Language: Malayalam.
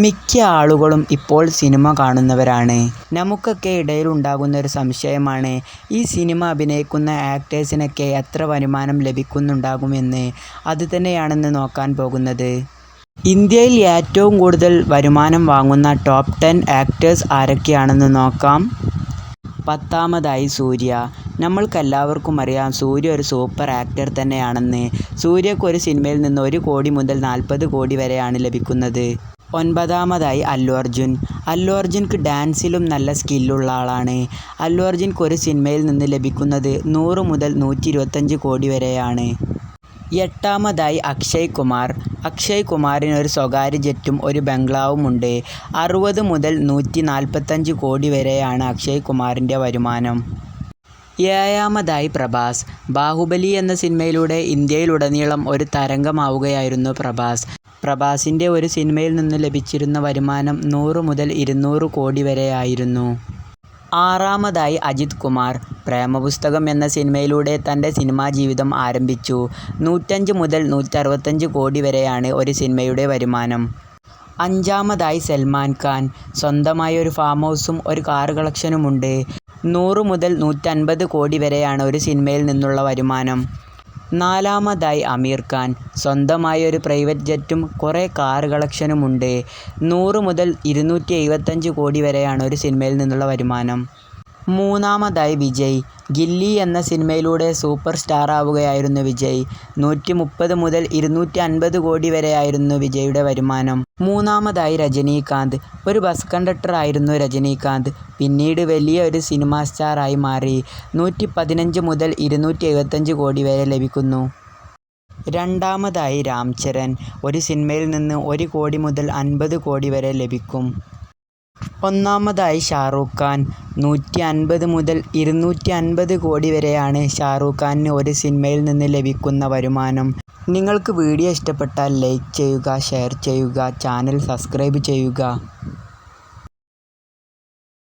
മിക്ക ആളുകളും ഇപ്പോൾ സിനിമ കാണുന്നവരാണ്. നമുക്കൊക്കെ ഇടയിലുണ്ടാകുന്ന ഒരു സംശയമാണ്, ഈ സിനിമ അഭിനയിക്കുന്ന ആക്ടേഴ്സിനൊക്കെ എത്ര വരുമാനം ലഭിക്കുന്നുണ്ടാകുമെന്ന്. അതുതന്നെയാണെന്ന് നോക്കാൻ പോകുന്നത്. ഇന്ത്യയിൽ ഏറ്റവും കൂടുതൽ വരുമാനം വാങ്ങുന്ന ടോപ്പ് 10 ആക്ടേഴ്സ് ആരൊക്കെയാണെന്ന് നോക്കാം. 10-ാമതായി സൂര്യ. നമ്മൾക്കെല്ലാവർക്കും അറിയാം സൂര്യ ഒരു സൂപ്പർ ആക്ടർ തന്നെയാണെന്ന്. സൂര്യക്ക് ഒരു സിനിമയിൽ നിന്ന് 1 കോടി മുതൽ 40 കോടി വരെയാണ് ലഭിക്കുന്നത്. 9-ാമതായി അല്ലു അർജുൻ. അല്ലു അർജുൻക്ക് ഡാൻസിലും നല്ല സ്കില്ലുള്ള ആളാണ്. അല്ലു അർജുൻക്ക് ഒരു സിനിമയിൽ നിന്ന് ലഭിക്കുന്നത് 100 മുതൽ 125 കോടി വരെയാണ്. 8-ാമതായി അക്ഷയ് കുമാർ. അക്ഷയ് കുമാറിന് ഒരു സ്വകാര്യ ജെറ്റും ഒരു ബംഗ്ലാവുമുണ്ട്. 60 മുതൽ 145 കോടി വരെയാണ് അക്ഷയ് കുമാറിൻ്റെ വരുമാനം. 7-ാമതായി പ്രഭാസ്. ബാഹുബലി എന്ന സിനിമയിലൂടെ ഇന്ത്യയിലുടനീളം ഒരു തരംഗമാവുകയായിരുന്നു പ്രഭാസ്. പ്രഭാസിൻ്റെ ഒരു സിനിമയിൽ നിന്ന് ലഭിച്ചിരുന്ന വരുമാനം 100 മുതൽ 200 കോടി വരെയായിരുന്നു. 6-ാമതായി അജിത് കുമാർ. പ്രേമപുസ്തകം എന്ന സിനിമയിലൂടെ തൻ്റെ സിനിമാ ജീവിതം ആരംഭിച്ചു. 105 മുതൽ 165 കോടി വരെയാണ് ഒരു സിനിമയുടെ വരുമാനം. 5-ാമതായി സൽമാൻ ഖാൻ. സ്വന്തമായി ഒരു ഫാം ഹൗസും ഒരു കാർ കളക്ഷനുമുണ്ട്. 100 മുതൽ 150 കോടി വരെയാണ് ഒരു സിനിമയിൽ നിന്നുള്ള വരുമാനം. 4-ാമതായി അമീർ ഖാൻ. സ്വന്തമായി ഒരു പ്രൈവറ്റ് ജെറ്റും കുറേ കാർ കളക്ഷനുമുണ്ട്. 100 മുതൽ 275 കോടി വരെയാണ് ഒരു സിനിമയിൽ നിന്നുള്ള വരുമാനം. 3-ാമതായി വിജയ്. ഗില്ലി എന്ന സിനിമയിലൂടെ സൂപ്പർ സ്റ്റാർ ആവുകയായിരുന്നു വിജയ്. 130 മുതൽ 250 കോടി വരെയായിരുന്നു വിജയുടെ വരുമാനം. 3-ാമതായി രജനീകാന്ത്. ഒരു ബസ് കണ്ടക്ടർ ആയിരുന്നു രജനീകാന്ത്. പിന്നീട് വലിയ ഒരു സിനിമാ സ്റ്റാർ ആയി മാറി. 115 മുതൽ 275 കോടി വരെ ലഭിക്കുന്നു. 2-ാമതായി രാം ചരൺ. ഒരു സിനിമയിൽ നിന്ന് 1 കോടി മുതൽ 50 കോടി വരെ ലഭിക്കും. 1-ാമതായി ഷാറൂഖ് ഖാൻ. 150 മുതൽ 250 കോടി വരെയാണ് ഷാറൂഖ് ഖാനിന് ഒരു സിനിമയിൽ നിന്ന് ലഭിക്കുന്ന വരുമാനം. നിങ്ങൾക്ക് വീഡിയോ ഇഷ്ടപ്പെട്ടാൽ ലൈക്ക് ചെയ്യുക, ഷെയർ ചെയ്യുക, ചാനൽ സബ്സ്ക്രൈബ് ചെയ്യുക.